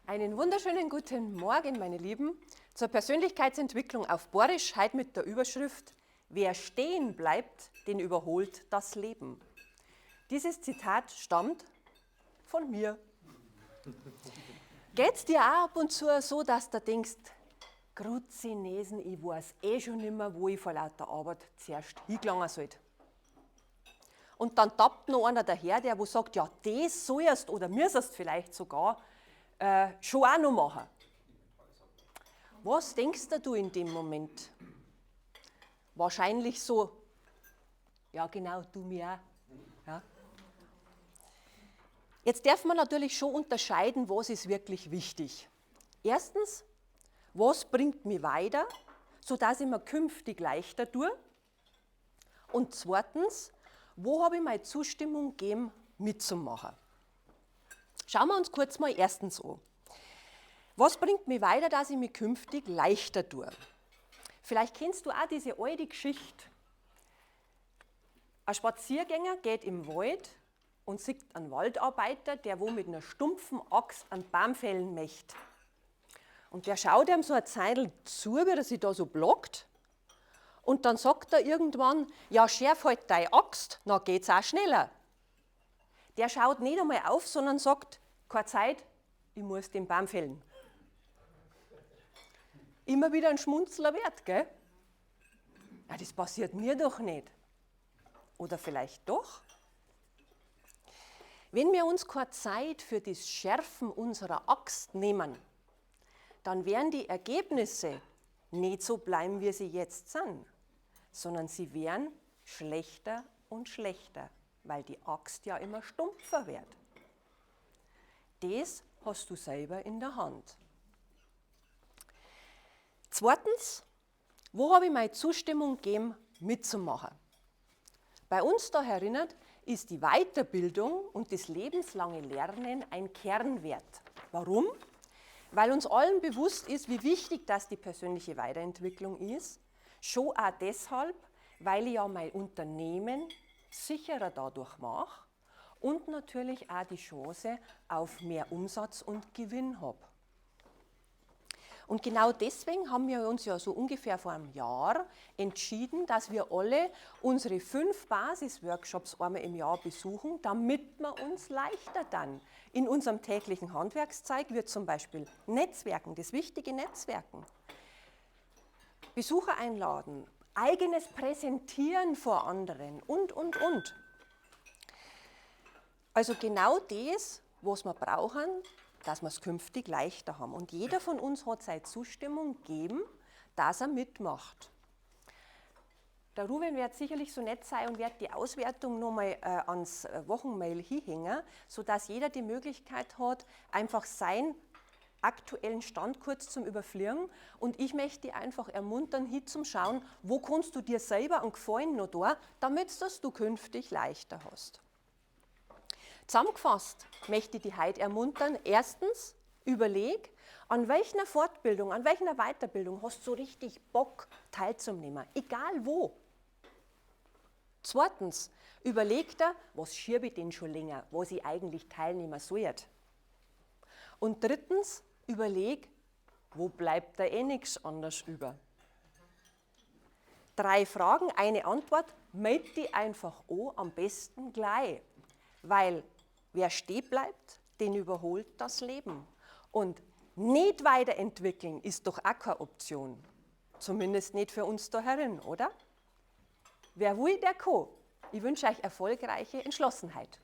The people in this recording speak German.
Einen wunderschönen guten Morgen, meine Lieben, zur Persönlichkeitsentwicklung auf Borisch, heute mit der Überschrift Wer stehen bleibt, den überholt das Leben. Dieses Zitat stammt von mir. Geht's dir auch ab und zu so, dass du denkst, Grutzinesen, ich weiß schon nicht mehr, wo ich vor lauter Arbeit zuerst hingelangen sollte. Und dann tappt noch einer daher, der wo sagt, ja, das sollst oder müsstest vielleicht sogar schon auch noch machen. Was denkst du in dem Moment? Wahrscheinlich so, ja genau, du mir auch. Ja. Jetzt darf man natürlich schon unterscheiden, was ist wirklich wichtig. Erstens, was bringt mich weiter, sodass ich mir künftig leichter tue? Und zweitens, wo habe ich meine Zustimmung gegeben, mitzumachen? Schauen wir uns kurz mal erstens an. Was bringt mich weiter, dass ich mich künftig leichter tue? Vielleicht kennst du auch diese alte Geschichte. Ein Spaziergänger geht im Wald und sieht einen Waldarbeiter, der wo mit einer stumpfen Axt einen Baum fällen möchte. Und der schaut ihm so eine Zeitl zu, wie er sich da so blockt. Und dann sagt er irgendwann, ja, schärf halt deine Axt, dann geht's auch schneller. Der schaut nicht einmal auf, sondern sagt, keine Zeit, ich muss den Baum fällen. Immer wieder ein Schmunzler wert, gell? Ja, das passiert mir doch nicht. Oder vielleicht doch? Wenn wir uns keine Zeit für das Schärfen unserer Axt nehmen, dann werden die Ergebnisse nicht so bleiben, wie sie jetzt sind, sondern sie werden schlechter und schlechter, weil die Axt ja immer stumpfer wird. Das hast du selber in der Hand. Zweitens, wo habe ich meine Zustimmung gegeben, mitzumachen? Bei uns da herinnen ist die Weiterbildung und das lebenslange Lernen ein Kernwert. Warum? Weil uns allen bewusst ist, wie wichtig das die persönliche Weiterentwicklung ist. Schon auch deshalb, weil ich ja mein Unternehmen sicherer dadurch mache und natürlich auch die Chance auf mehr Umsatz und Gewinn habe. Und genau deswegen haben wir uns ja so ungefähr vor einem Jahr entschieden, dass wir alle unsere 5 Basisworkshops einmal im Jahr besuchen, damit wir uns leichter dann in unserem täglichen Handwerkszeug, wie zum Beispiel Netzwerken, das wichtige Netzwerken, Besucher einladen, eigenes Präsentieren vor anderen und. Also genau das, was wir brauchen, dass wir es künftig leichter haben. Und jeder von uns hat seine Zustimmung gegeben, dass er mitmacht. Der Ruben wird sicherlich so nett sein und wird die Auswertung nochmal ans Wochenmail hinhängen, sodass jeder die Möglichkeit hat, einfach seinen aktuellen Stand kurz zum Überfliegen. Und ich möchte dich einfach ermuntern, hinzuschauen, wo kannst du dir selber einen Gefallen noch da, damit du künftig leichter hast. Zusammengefasst möchte ich dich heute ermuntern, erstens, überleg, an welcher Fortbildung, an welcher Weiterbildung hast du so richtig Bock teilzunehmen, egal wo. Zweitens, überleg dir, was schiebe ich denn schon länger, was ich eigentlich teilnehmen sollte. Und drittens, überleg, wo bleibt da nichts anders über. 3 Fragen, eine Antwort, melde dich einfach an, am besten gleich, weil wer stehen bleibt, den überholt das Leben. Und nicht weiterentwickeln ist doch auch keine Option. Zumindest nicht für uns da herin, oder? Wer will, der kann. Ich wünsche euch erfolgreiche Entschlossenheit.